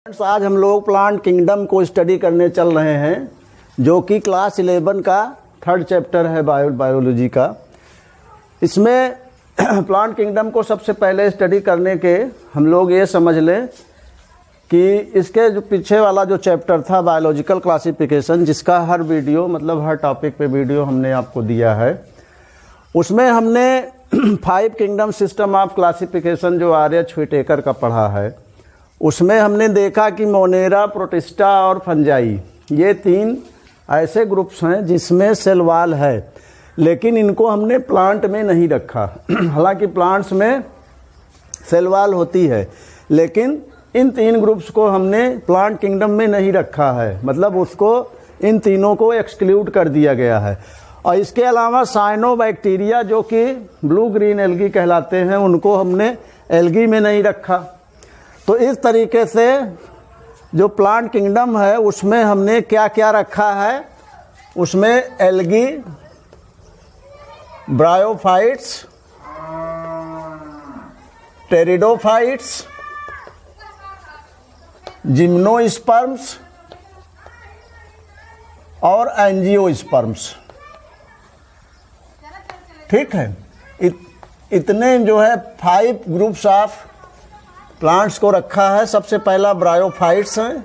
आज हम लोग प्लांट किंगडम को स्टडी करने चल रहे हैं, जो कि क्लास 11 का 3rd चैप्टर है बायोलॉजी का। इसमें प्लांट किंगडम को सबसे पहले स्टडी करने के हम लोग ये समझ लें कि इसके जो पीछे वाला जो चैप्टर था बायोलॉजिकल क्लासिफिकेशन, जिसका हर वीडियो मतलब हर टॉपिक पे वीडियो हमने आपको दिया है, उसमें हमने 5 किंगडम सिस्टम ऑफ क्लासिफिकेशन जो आर्यच व्हिटेकर का पढ़ा है, उसमें हमने देखा कि मोनेरा, प्रोटिस्टा और फंजाई ये 3 ऐसे ग्रुप्स हैं जिसमें सेल वॉल है, लेकिन इनको हमने प्लांट में नहीं रखा। हालांकि प्लांट्स में सेल वॉल होती है, लेकिन इन 3 ग्रुप्स को हमने प्लांट किंगडम में नहीं रखा है, मतलब उसको इन तीनों को एक्सक्लूड कर दिया गया है। और इसके अलावा साइनोबैक्टीरिया जो कि ब्लू ग्रीन एल्गी कहलाते हैं, उनको हमने एल्गी में नहीं रखा। तो इस तरीके से जो प्लांट किंगडम है उसमें हमने क्या क्या रखा है, उसमें एल्गी, ब्रायोफाइट्स, टेरिडोफाइट्स, जिम्नोस्पर्म्स और एंजियोस्पर्म्स। ठीक है, इतने जो है 5 ग्रुप्स ऑफ प्लांट्स को रखा है। सबसे पहला ब्रायोफाइट्स हैं,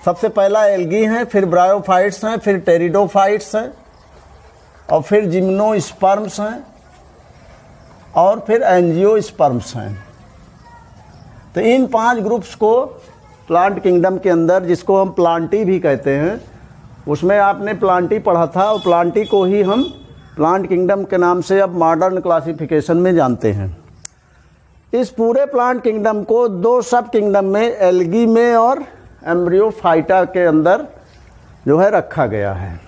सबसे पहला एल्गी हैं, फिर ब्रायोफाइट्स हैं, फिर टेरिडोफाइट्स हैं, और फिर जिम्नोस्पर्म्स हैं, और फिर एंजियोस्पर्म्स हैं। तो इन 5 ग्रुप्स को प्लांट किंगडम के अंदर, जिसको हम प्लांटी भी कहते हैं, उसमें आपने प्लांटी पढ़ा था, और प्लांटी को ही हम प्लांट किंगडम के नाम से अब मॉडर्न क्लासिफिकेशन में जानते हैं। इस पूरे प्लांट किंगडम को 2 सब किंगडम में, एल्गी में और एम्ब्रियोफाइटा के अंदर जो है रखा गया है।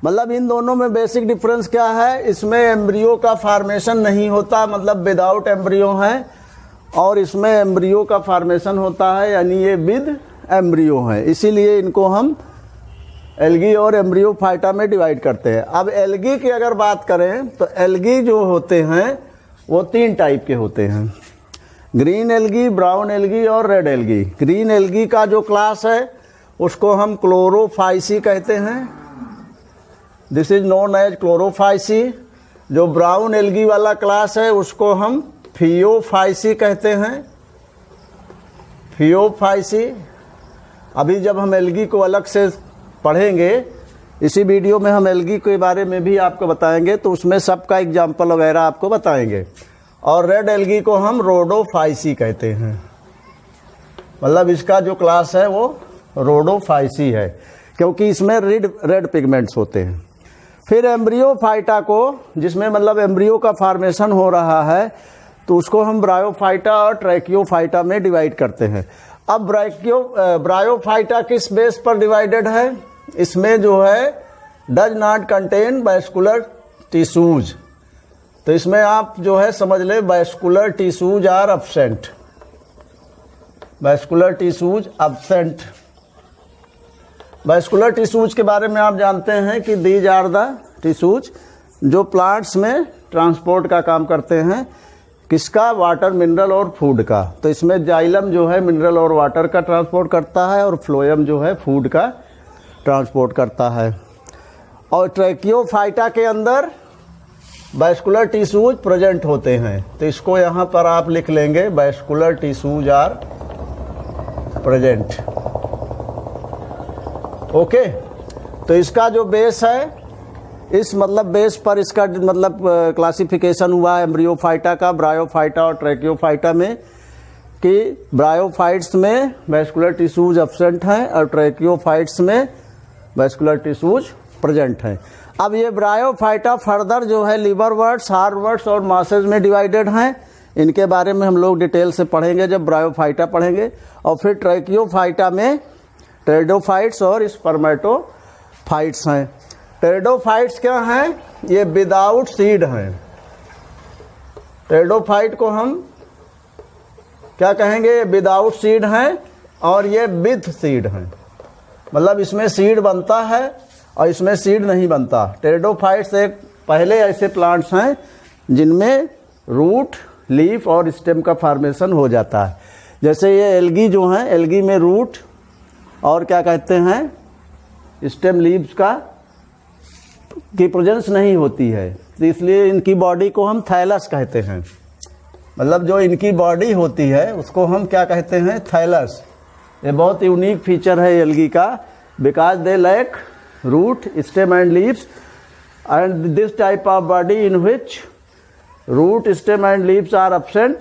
मतलब इन दोनों में बेसिक डिफरेंस क्या है, इसमें एम्ब्रियो का फॉर्मेशन नहीं होता, मतलब विदाउट एम्ब्रियो है, और इसमें एम्ब्रियो का फॉर्मेशन होता है, यानी ये विद एम्ब्रियो है। इसीलिए इनको हम एल्गी और एम्ब्रियोफाइटा में डिवाइड करते हैं। अब एल्गी की अगर बात करें तो एल्गी जो होते हैं वो 3 टाइप के होते हैं, ग्रीन एल्गी, ब्राउन एल्गी और रेड एल्गी। ग्रीन एल्गी का जो क्लास है उसको हम क्लोरोफाइसी कहते हैं, this is known as chlorophyceae. जो ब्राउन एल्गी वाला क्लास है उसको हम फियोफाइसी कहते हैं, फियोफाइसी। अभी जब हम एल्गी को अलग से पढ़ेंगे, इसी वीडियो में हम एल्गी के बारे में भी आपको बताएंगे, तो उसमें सबका एग्जाम्पल वगैरह आपको बताएंगे। और रेड एल्गी को हम रोडोफाइसी कहते हैं, मतलब इसका जो क्लास है वो रोडोफाइसी है, क्योंकि इसमें रेड पिगमेंट्स होते हैं। फिर एम्ब्रियोफाइटा को, जिसमें मतलब एम्ब्रियो का फॉर्मेशन हो रहा है, तो उसको हम ब्रायोफाइटा और ट्रैकियोफाइटा में डिवाइड करते हैं। अब ब्रायोफाइटा किस बेस पर डिवाइडेड है, इसमें जो है does not contain vascular tissues. तो इसमें आप जो है समझ ले, vascular tissues are absent, vascular tissues absent. Vascular tissues के बारे में आप जानते हैं कि दीज आर द टिश्यूज जो प्लांट्स में ट्रांसपोर्ट का काम करते हैं, किसका, वाटर, मिनरल और फूड का। तो इसमें जाइलम जो है मिनरल और वाटर का ट्रांसपोर्ट करता है, और फ्लोएम जो है फूड का ट्रांसपोर्ट करता है। और ट्रैकियोफाइटा के अंदर वैस्कुलर टिश्यूज प्रेजेंट होते हैं, तो इसको यहाँ पर आप लिख लेंगे, vascular tissues are present. Okay, तो इसका जो बेस है, इस मतलब बेस पर इसका मतलब क्लासिफिकेशन हुआ एम्ब्रियोफाइटा का, ब्रायोफाइटा और ट्रैकियोफाइटा में, कि ब्रायोफाइट्स में वैस्कुलर टिश्यूज एब्सेंट हैं और ट्रैकियोफाइट्स में वैस्कुलर टिश्यूज प्रेजेंट हैं। अब ये ब्रायोफाइटा फर्दर जो है लिवरवर्ट्स, हार्वर्ट्स और मासेज में डिवाइडेड हैं। इनके बारे में हम लोग डिटेल से पढ़ेंगे जब ब्रायोफाइटा पढ़ेंगे। और फिर ट्रैकियोफाइटा में टेरिडोफाइट्स और स्पर्मेटोफाइट्स हैं। टेरिडोफाइट्स क्या हैं, ये विदाउट सीड हैं। टेरिडोफाइट को हम क्या कहेंगे, ये विदाउट सीड हैं, और ये विथ सीड हैं, मतलब इसमें सीड बनता है और इसमें सीड नहीं बनता। टेरिडोफाइट्स एक पहले ऐसे प्लांट्स हैं जिनमें रूट, लीफ और स्टेम का फॉर्मेशन हो जाता है। जैसे ये एल्गी जो हैं, एल्गी में रूट और क्या कहते हैं स्टेम लीव्स की प्रेजेंस नहीं होती है, तो इसलिए इनकी बॉडी को हम थैलस कहते हैं। मतलब जो इनकी बॉडी होती है उसको हम क्या कहते हैं, थैलस। ये बहुत यूनिक फीचर है एल्गी का, because they lack root, stem and leaves, and this type of body in which root, stem and leaves are absent,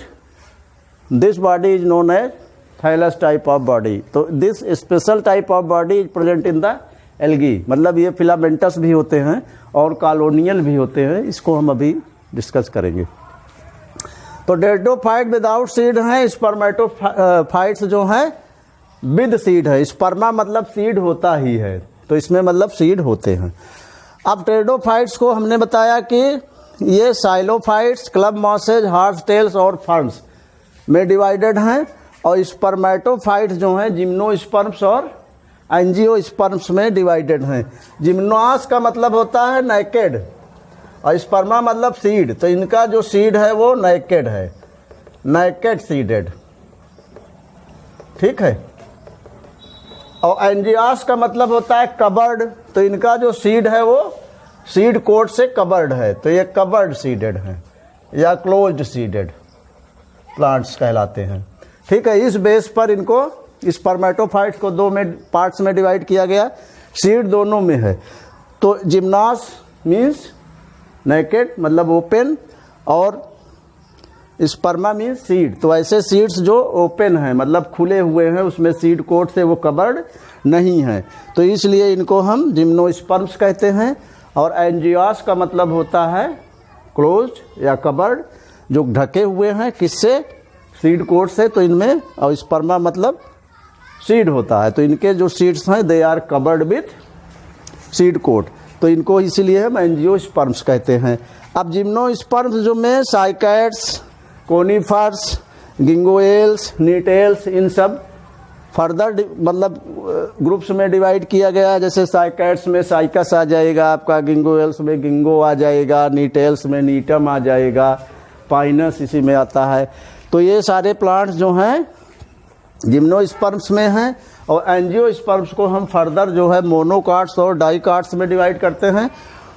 this body is known as thallus type of body. तो this special type of body is present in the algae. मतलब ये filamentous भी होते हैं और colonial भी होते हैं, इसको हम अभी डिस्कस करेंगे। तो डेट्रोफाइट विदाउट सीड हैं, स्पर्मेटोफाइट्स जो हैं विद सीड है। स्पर्मा मतलब सीड होता ही है, तो इसमें मतलब सीड होते हैं। अब टेरिडोफाइट्स को हमने बताया कि ये साइलोफाइट्स, क्लब मॉसेज, हॉर्स टेल्स और फर्न्स में डिवाइडेड हैं, और स्पर्मेटोफाइट्स जो हैं जिम्नोस्पर्म्स और एंजियोस्पर्म्स में डिवाइडेड हैं। जिम्नोस का मतलब होता है नेकेड और स्पर्मा मतलब सीड, तो इनका जो सीड है वो नेकेड है, नेकेड सीडेड, ठीक है। और एंजियास का मतलब होता है कवर्ड, तो इनका जो सीड है वो सीड कोट से कवर्ड है, तो ये कवर्ड सीडेड है या क्लोज्ड सीडेड प्लांट्स कहलाते हैं, ठीक है। इस बेस पर इनको स्पर्मेटोफाइट्स को दो में पार्ट्स में डिवाइड किया गया, सीड दोनों में है। तो जिम्नास मीन्स नेकेड मतलब ओपन, और स्पर्मा मीन्स सीड। तो ऐसे सीड्स जो ओपन हैं मतलब खुले हुए हैं, उसमें सीड कोट से वो कवर्ड नहीं है, तो इसलिए इनको हम जिम्नोस्पर्म्स कहते हैं। और एंजियास का मतलब होता है क्लोज्ड या कवर्ड, जो ढके हुए हैं किससे, सीड कोट से, तो इनमें, और स्पर्मा मतलब सीड होता है, तो इनके जो सीड्स हैं they are covered with seed coat, तो इनको इसीलिए हम एंजियोस्पर्म्स कहते हैं। अब जिम्नोस्पर्म्स जो में साइकैड्स, कोनीफर्स, गिंगोएल्स, नीटेल्स, इन सब फर्दर मतलब ग्रुप्स में डिवाइड किया गया है। जैसे साइकैड्स में साइकस आ जाएगा आपका, गिंगोएल्स में गिंगो आ जाएगा, नीटेल्स में नीटम आ जाएगा, पाइनस इसी में आता है। तो ये सारे प्लांट्स जो हैं जिम्नोस्पर्म्स में हैं, और एंजियोस्पर्म्स को हम फर्दर जो है मोनोकार्ड्स और डाइकार्ड्स में डिवाइड करते हैं।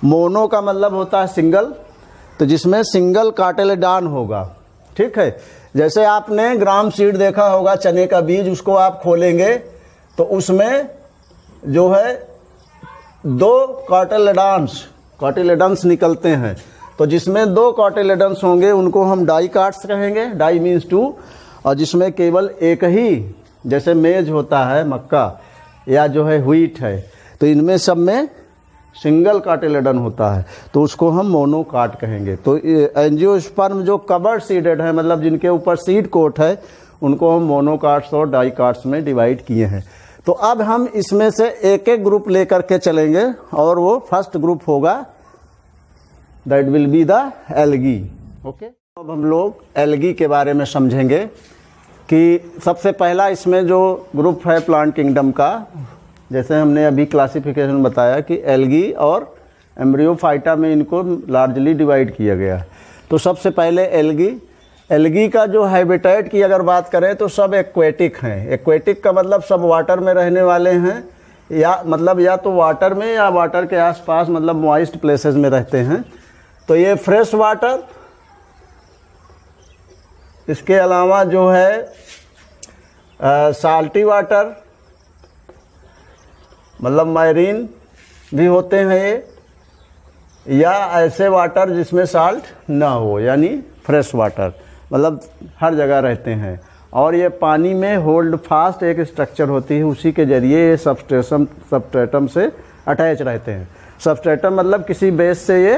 मोनो का मतलब होता है सिंगल, तो जिसमें सिंगल कार्टिलेडॉन होगा, ठीक है। जैसे आपने ग्राम सीड देखा होगा, चने का बीज, उसको आप खोलेंगे तो उसमें जो है दो कार्टिलेडन्स निकलते हैं, तो जिसमें दो कार्टिलेडन्स होंगे उनको हम डाइकार्ड्स कहेंगे, डाई मीन्स टू, और जिसमें केवल एक ही, जैसे मेज होता है मक्का या जो है व्हीट है, तो इनमें सब में सिंगल कार्टिलेडन होता है, तो उसको हम मोनोकार्ड कहेंगे। तो एंजियोस्पर्म जो कवर्ड सीडेड है मतलब जिनके ऊपर सीड कोट है, उनको हम मोनोकार्ड्स और डाइकार्ड्स में डिवाइड किए हैं। तो अब हम इसमें से एक एक ग्रुप लेकर के चलेंगे, और वो फर्स्ट ग्रुप होगा that will be the algae, okay. अब हम लोग एल्गी के बारे में समझेंगे कि सबसे पहला इसमें जो ग्रुप है प्लांट किंगडम का, जैसे हमने अभी क्लासिफिकेशन बताया कि एल्गी और एम्ब्रियोफाइटा में इनको लार्जली डिवाइड किया गया। तो सबसे पहले एल्गी का जो हैबिटेट की अगर बात करें तो सब एक्वेटिक हैं। एक्वेटिक का मतलब सब वाटर में रहने वाले हैं, या मतलब या तो वाटर में या वाटर के आसपास मतलब मॉइस्ट प्लेसेस में रहते हैं। तो ये फ्रेश वाटर, इसके अलावा जो है साल्टी वाटर मतलब मैरीन भी होते हैं ये, या ऐसे वाटर जिसमें साल्ट ना हो यानी फ्रेश वाटर, मतलब हर जगह रहते हैं। और ये पानी में होल्ड फास्ट एक स्ट्रक्चर होती है, उसी के जरिए ये सबस्ट्रेटम से अटैच रहते हैं। सबस्ट्रेटम मतलब किसी बेस से ये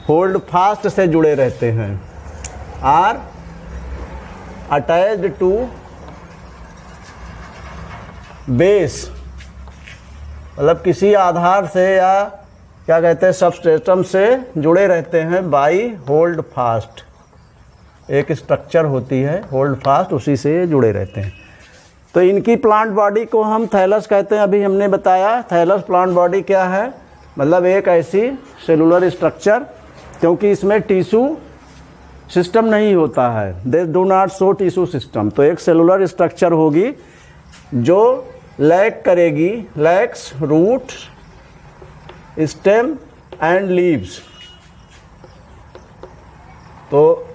होल्ड फास्ट से जुड़े रहते हैं, आर अटैच्ड टू बेस, मतलब किसी आधार से या क्या कहते हैं सबस्ट्रेटम से जुड़े रहते हैं बाई होल्ड फास्ट, एक स्ट्रक्चर होती है होल्ड फास्ट, उसी से जुड़े रहते हैं। तो इनकी प्लांट बॉडी को हम थैलस कहते हैं। अभी हमने बताया थैलस प्लांट बॉडी क्या है, मतलब एक ऐसी सेलुलर स्ट्रक्चर, क्योंकि इसमें टिश्यू सिस्टम नहीं होता है, they do not show tissue system. तो एक सेलुलर स्ट्रक्चर होगी जो लैक करेगी, lacks root, stem and leaves. तो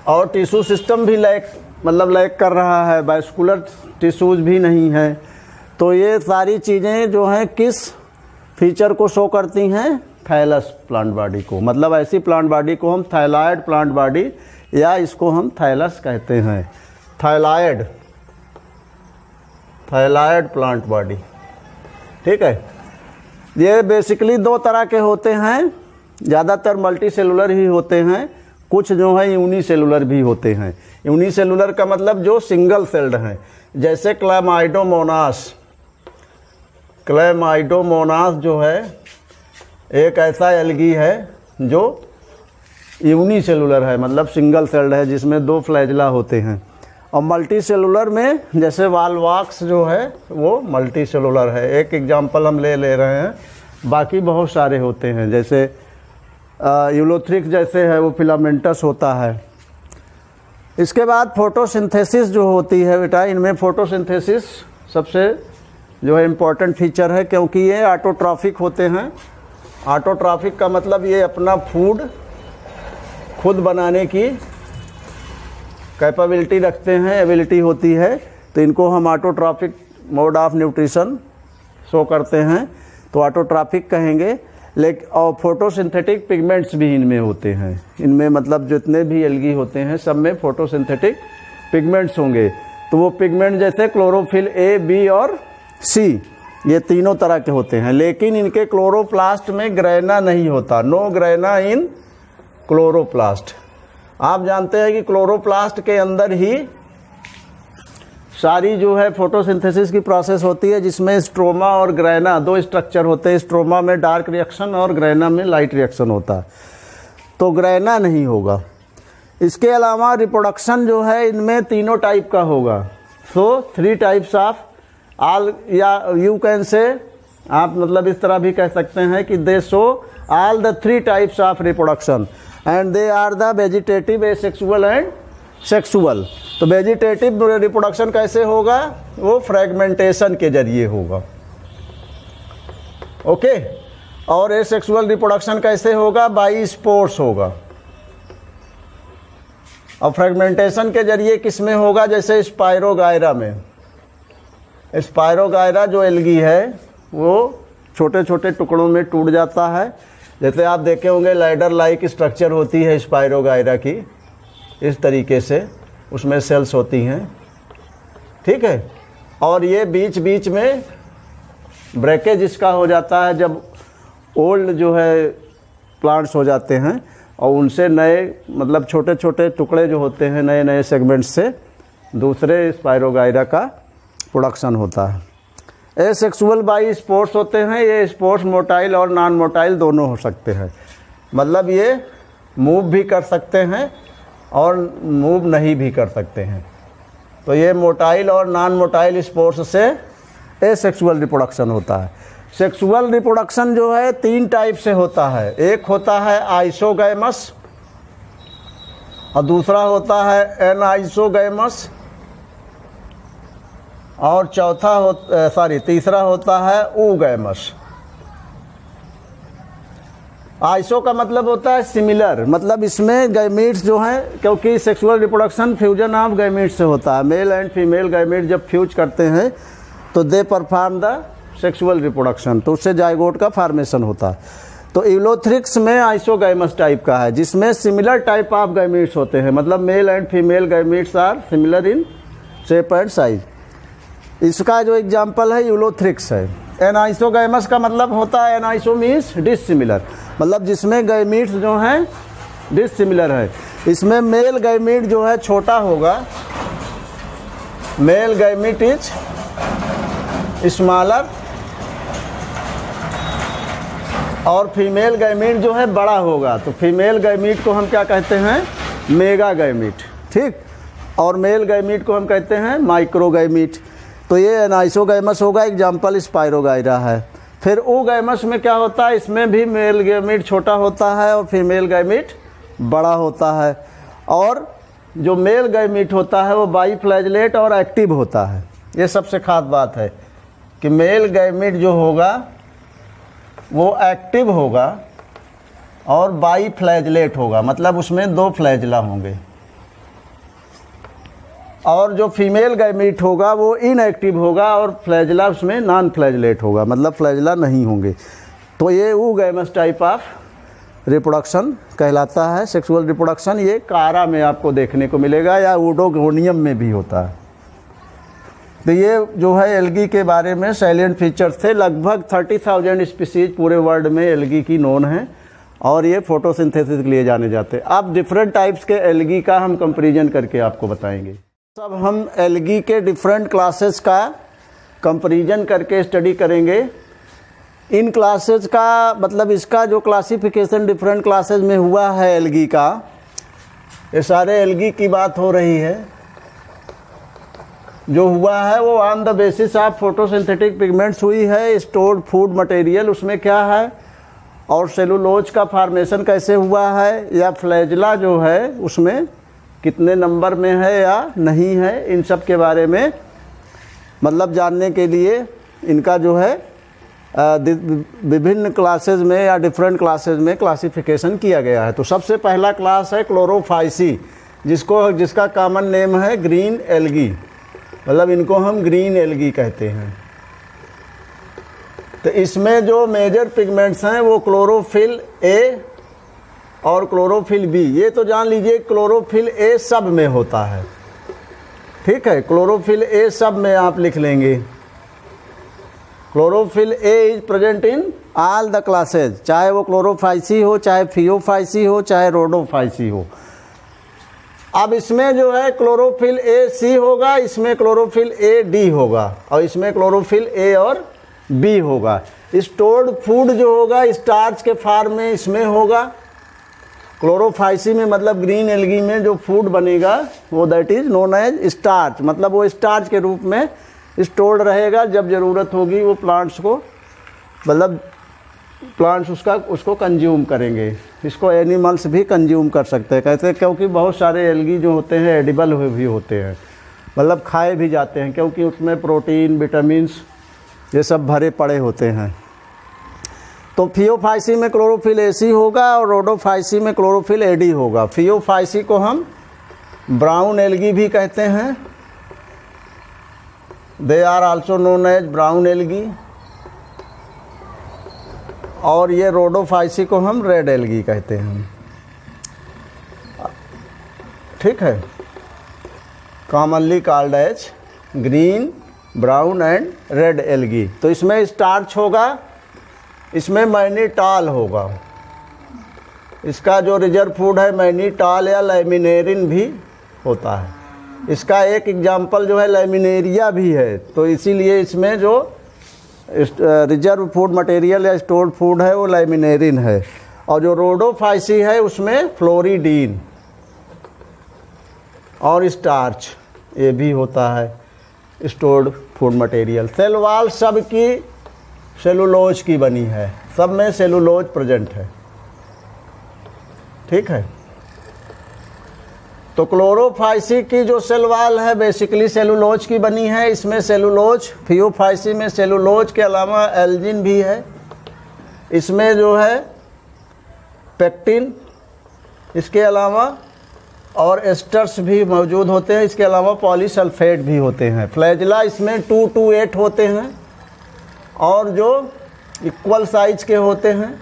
और टिश्यू सिस्टम भी लैक लैक कर रहा है, वास्कुलर टिश्यूज भी नहीं है। तो ये सारी चीज़ें जो हैं किस फीचर को शो करती हैं? थाइलस प्लांट बॉडी को। मतलब ऐसी प्लांट बॉडी को हम थाइलॉइड प्लांट बॉडी या इसको हम थाइलस कहते हैं, थाइलॉइड प्लांट बॉडी। ठीक है, ये बेसिकली दो तरह के होते हैं, ज़्यादातर मल्टी सेलुलर ही होते हैं, कुछ जो है यूनिसेलुलर भी होते हैं। यूनिसेलुलर का मतलब जो सिंगल सेल्ड हैं, जैसे क्लैमाइडोमोनास जो है एक ऐसा एल्गी है जो यूनिसेलुलर है, मतलब सिंगल सेल्ड है, जिसमें 2 फ्लैजला होते हैं। और मल्टी सेलुलर में जैसे वाल्वाक्स जो है वो मल्टी सेलुलर है। एक एग्जांपल हम ले रहे हैं, बाकी बहुत सारे होते हैं। जैसे यूलोथ्रिक्स जैसे है वो फिलामेंटस होता है। इसके बाद फोटोसिंथेसिस जो होती है बेटा, इनमें फोटोसिंथेसिस सबसे जो है इम्पोर्टेंट फीचर है, क्योंकि ये ऑटोट्रॉफिक होते हैं। ऑटोट्रॉफिक का मतलब ये अपना फूड खुद बनाने की कैपेबिलिटी रखते हैं, एबिलिटी होती है। तो इनको हम autotrophic mode of nutrition show करते हैं, तो ऑटोट्रॉफिक कहेंगे। लेकिन और फोटोसिंथेटिक पिगमेंट्स भी इनमें होते हैं। इनमें मतलब जितने भी एल्गी होते हैं सब में फोटोसिंथेटिक पिगमेंट्स होंगे। तो वो पिगमेंट जैसे क्लोरोफिल ए, बी और सी, ये तीनों तरह के होते हैं। लेकिन इनके क्लोरोप्लास्ट में ग्रैना नहीं होता, नो ग्रैना इन क्लोरोप्लास्ट। आप जानते हैं कि क्लोरोप्लास्ट के अंदर ही सारी जो है फोटोसिंथेसिस की प्रोसेस होती है, जिसमें स्ट्रोमा और ग्रैना 2 स्ट्रक्चर होते हैं। स्ट्रोमा में डार्क रिएक्शन और ग्रैना में लाइट रिएक्शन होता है, तो ग्रैना नहीं होगा। इसके अलावा रिप्रोडक्शन जो है इनमें तीनों टाइप का होगा। सो 3 टाइप्स ऑफ ऑल, या यू कैन से, आप मतलब इस तरह भी कह सकते हैं कि they show all the 3 types of reproduction and they are the vegetative, asexual and sexual. तो वेजिटेटिव रिप्रोडक्शन कैसे होगा? वो फ्रेगमेंटेशन के जरिए होगा, ओके। और एसेक्सुअल रिप्रोडक्शन कैसे होगा? बाई स्पोर्स होगा। और फ्रेगमेंटेशन के जरिए किस में होगा? जैसे स्पायरोगायरा में। स्पायरोगायरा जो एल्गी है वो छोटे छोटे टुकड़ों में टूट जाता है। जैसे आप देखे होंगे लैडर लाइक स्ट्रक्चर होती है स्पायरोगायरा की, इस तरीके से उसमें सेल्स होती हैं, ठीक है। और ये बीच बीच में ब्रेकेज इसका हो जाता है जब ओल्ड जो है प्लांट्स हो जाते हैं, और उनसे नए मतलब छोटे छोटे टुकड़े जो होते हैं नए नए सेगमेंट से दूसरे स्पायरोगायरा का प्रोडक्शन होता है। एसेक्सुअल बाई स्पोर्स होते हैं। ये स्पोर्स मोटाइल और नॉन मोटाइल दोनों हो सकते हैं, मतलब ये मूव भी कर सकते हैं और मूव नहीं भी कर सकते हैं। तो ये मोटाइल और नॉन मोटाइल स्पोर्स से एसेक्सुअल रिप्रोडक्शन होता है। सेक्सुअल रिप्रोडक्शन जो है 3 टाइप से होता है। एक होता है आइसोगैमस, और दूसरा होता है एनाइसोगैमस, और तीसरा होता है ऊगैमस। आइसो का मतलब होता है सिमिलर, मतलब इसमें गैमीट्स जो हैं, क्योंकि sexual reproduction fusion of gametes से होता है। मेल एंड फीमेल गैमीट जब फ्यूज करते हैं तो they perform the sexual reproduction, तो उससे जाइगोट का फॉर्मेशन होता है। तो यूलोथ्रिक्स में आइसोगैमस टाइप का है, जिसमें सिमिलर टाइप ऑफ गैमीट्स होते हैं, मतलब male and female gametes are similar in shape and size. इसका जो एग्जाम्पल है यूलोथ्रिक्स है। एनाइसोगैमस का मतलब होता है, एनाइसो मीन्स डिसिमिलर, मतलब जिसमें गैमीट्स जो हैं डिसिमिलर है। इसमें मेल गैमीट जो है छोटा होगा, मेल गैमीट इज स्मॉलर, और फीमेल गैमीट जो है बड़ा होगा। तो फीमेल गैमीट को हम क्या कहते हैं? मेगा गैमीट, ठीक। और मेल गैमीट को हम कहते हैं माइक्रो गैमीट। तो ये एनाइसोगैमस होगा, एग्जाम्पल स्पायरोगायरा है। फिर ऊगैमस में क्या होता है? इसमें भी मेल गैमीट छोटा होता है और फीमेल गैमीट बड़ा होता है। और जो मेल गैमीट होता है वो बाईफ्लैजलेट और एक्टिव होता है। ये सबसे खास बात है कि मेल गैमीट जो होगा वो एक्टिव होगा और बाईफ्लैजलेट होगा, मतलब उसमें 2 फ्लैजला होंगे, और जो फीमेल गैमीट होगा वो इनएक्टिव होगा और फ्लैजला उसमें नॉन फ्लैजलेट होगा, मतलब फ्लैजला नहीं होंगे। तो ये oogamous टाइप ऑफ रिप्रोडक्शन कहलाता है, सेक्सुअल रिप्रोडक्शन। ये कारा में आपको देखने को मिलेगा या ऊडोगोनियम में भी होता है। तो ये जो है एल्गी के बारे में सैलिएंट फीचर्स थे। लगभग 30,000 स्पीसीज पूरे वर्ल्ड में एल्गी की नोन है और ये फोटोसिंथेसिस के लिए जाने जाते हैं। अब डिफरेंट टाइप्स के एल्गी का हम कंपैरिजन करके आपको बताएंगे। सब हम एल्गी के डिफरेंट क्लासेस का कंपैरिजन करके स्टडी करेंगे। इन क्लासेस का मतलब इसका जो क्लासिफिकेशन डिफरेंट क्लासेस में हुआ है एल्गी का, ये सारे एल्गी की बात हो रही है। जो हुआ है वो on the basis of photosynthetic pigments हुई है, स्टोर्ड फूड मटेरियल उसमें क्या है, और सेलुलोज का फॉर्मेशन कैसे हुआ है, या फ्लैजला जो है उसमें कितने नंबर में है या नहीं है, इन सब के बारे में मतलब जानने के लिए इनका जो है विभिन्न क्लासेस में या डिफरेंट क्लासेस में क्लासिफिकेशन किया गया है। तो सबसे पहला क्लास है क्लोरोफाइसी, जिसका कॉमन नेम है ग्रीन एल्गी, मतलब इनको हम ग्रीन एल्गी कहते हैं। तो इसमें जो मेजर पिगमेंट्स हैं वो क्लोरोफिल ए और क्लोरोफिल बी। ये तो जान लीजिए क्लोरोफिल ए सब में होता है, ठीक है, क्लोरोफिल ए सब में आप लिख लेंगे। Chlorophyll A is present in all the classes, चाहे वो क्लोरोफाइसी हो, चाहे फियोफाइसी हो, चाहे रोडोफाइसी हो। अब इसमें जो है क्लोरोफिल ए सी होगा, इसमें क्लोरोफिल ए डी होगा और इसमें क्लोरोफिल ए और बी होगा। स्टोर्ड फूड जो होगा स्टार्च के फॉर्म में इसमें होगा। क्लोरोफाइसी में मतलब ग्रीन एल्गी में जो फूड बनेगा वो that is known as starch, मतलब वो स्टार्च के रूप में स्टोर्ड रहेगा। जब ज़रूरत होगी वो प्लांट्स को, मतलब प्लांट्स उसको कंज्यूम करेंगे। इसको एनिमल्स भी कंज्यूम कर सकते हैं, कैसे, क्योंकि बहुत सारे एल्गी जो होते हैं एडिबल भी होते हैं, मतलब खाए भी जाते हैं, क्योंकि उसमें प्रोटीन विटामिन्स ये सब भरे पड़े होते हैं। तो फियोफाइसी में क्लोरोफिल एसी होगा और रोडोफाइसी में क्लोरोफिल एडी होगा। फियोफाइसी को हम ब्राउन एल्गी भी कहते हैं, they are also known as brown algae, और ये रोडोफाइसी को हम रेड एल्गी कहते हैं, ठीक है। Commonly called as green, brown and red algae. तो इसमें स्टार्च होगा, इसमें मैनीटॉल होगा, इसका जो रिजर्व फूड है मैनीटॉल या लैमिनेरिन भी होता है। इसका एक एग्जाम्पल जो है लैमिनेरिया भी है, तो इसीलिए इसमें जो रिजर्व फूड मटेरियल या स्टोर्ड फूड है वो लैमिनेरिन है। और जो रोडोफाइसी है उसमें फ्लोरिडीन और स्टार्च ये भी होता है stored food material. Cell wall सब की सेलुलोज की बनी है, सब में सेलुलोज प्रेजेंट है, ठीक है। तो क्लोरोफाइसी की जो सेल वॉल है बेसिकली सेलुलोज की बनी है। इसमें सेलुलोज, फियोफाइसी में सेलुलोज के अलावा एल्जिन भी है। इसमें जो है पेक्टिन, इसके अलावा और एस्टर्स भी मौजूद होते हैं, इसके अलावा पॉलीसल्फेट भी होते हैं। फ्लैजला इसमें 2 to 8 होते हैं और जो इक्वल साइज के होते हैं,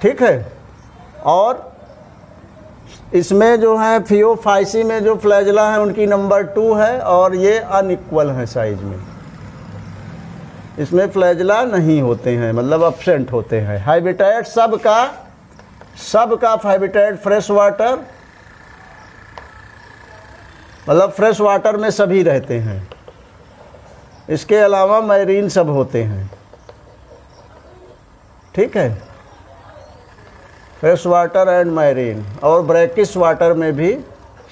ठीक है। और इसमें जो है फियोफाइसी में जो फ्लैजला है उनकी नंबर 2 है और ये अनइक्वल है साइज में, इसमें फ्लैजला नहीं होते हैं, मतलब एब्सेंट होते हैं। हैबिटेट सबका हैबिटेट फ्रेश वाटर, मतलब फ्रेश वाटर में सभी रहते हैं। इसके अलावा मैरीन सब होते हैं, ठीक है, फ्रेश वाटर एंड मैरीन, और ब्रैकिश वाटर में भी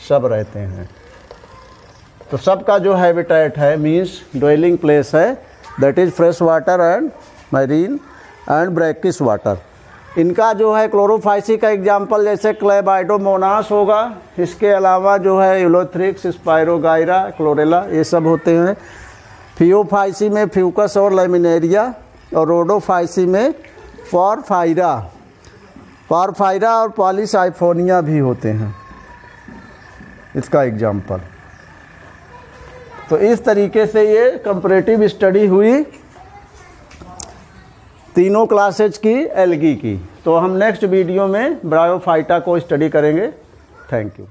सब रहते हैं। तो सबका जो हैबिटेट है मीन्स ड्वेलिंग प्लेस है that is fresh water and marine and brackish water. इनका जो है क्लोरोफाइसी का एग्जाम्पल जैसे क्लेबाइडोमोनास होगा, इसके अलावा जो है यूलोथ्रिक्स, स्पायरोगाइरा, क्लोरेला, ये सब होते हैं। फियोफाइसी में फ्यूकस और लेमिनेरिया, और रोडोफाइसी में पॉरफाइरा और पॉलीसाइफोनिया भी होते हैं, इसका एग्जाम्पल। तो इस तरीके से ये कंपैरेटिव स्टडी हुई तीनों क्लासेज की एल्गी की। तो हम नेक्स्ट वीडियो में ब्रायोफाइटा को स्टडी करेंगे। Thank you.